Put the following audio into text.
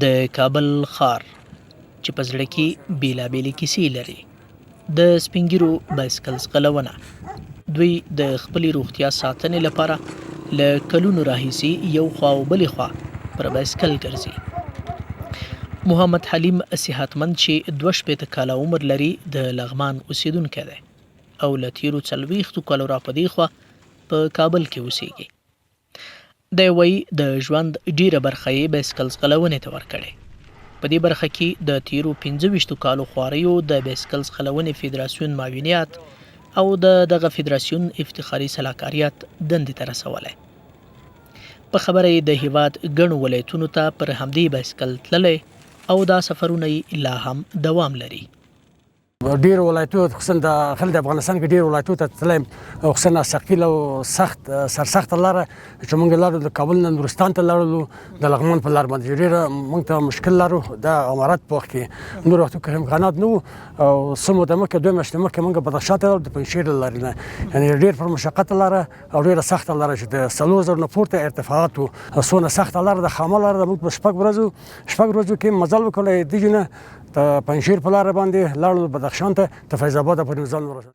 د کابل ښار چې په زړه کې بیلابېلې کیسې لري. د سپینګیرو بایسکل ځغلونه دوی د خپلې روغتیا ساتنې لپاره له کلونو راهیسې یو خوا او بلې خوا پر بایسکل ګرځي. محمد حلیم صحتمند چې 62 کاله عمر لري د لغمان اوسیدونکی دی او له تیرو 40 کالو را په دې خوا په کابل کې اوسیږي. دی وایي د ژوند ډیره برخه یې بایسکل ځغلونې ته ورکړې. په دې برخه کې د تیرو 25 کالو خواریو د بایسکل ځغلونې فدراسیون معاونیت او دغه فدراسیون افتخاري سلاکاریت دندې ته رسولی. په خبره یې د هیواد ګڼو ولایتونو ته پر همدې بایسکل تللی او دا سفرونه یې لا هم دوام لري. ډیر ولایتونو خصوصا داخل د افغانستان کې ډیر ولایتونو ته تللی او خصوصا ثقیل او سخت سرسخته لاره چې موږ لارو د کابل نه نورستان ته لاړلو د لغمان په لار باندې ډیره موږ ته مشکل لرو. د امارات په وخت کې نور وختو کې امکانات نه وو او څه موده مخکې 2 میاشتې مخکې موږ بدخشان ته لاړو د پنجشیر له لارې نه، یعنې ډیر پر مشقته لاره او ډیره سخته لاره چې د 4000 نه پورته ارتفاعات وو. څونه سخته لاره د خامه لاره د موږ په 6 ورځو کې مزل وکړی. دیجې نه د پنجشیر په لاره باندې لاړو بدخشان ته، د فیض آباد پورې ځان ورسېدو.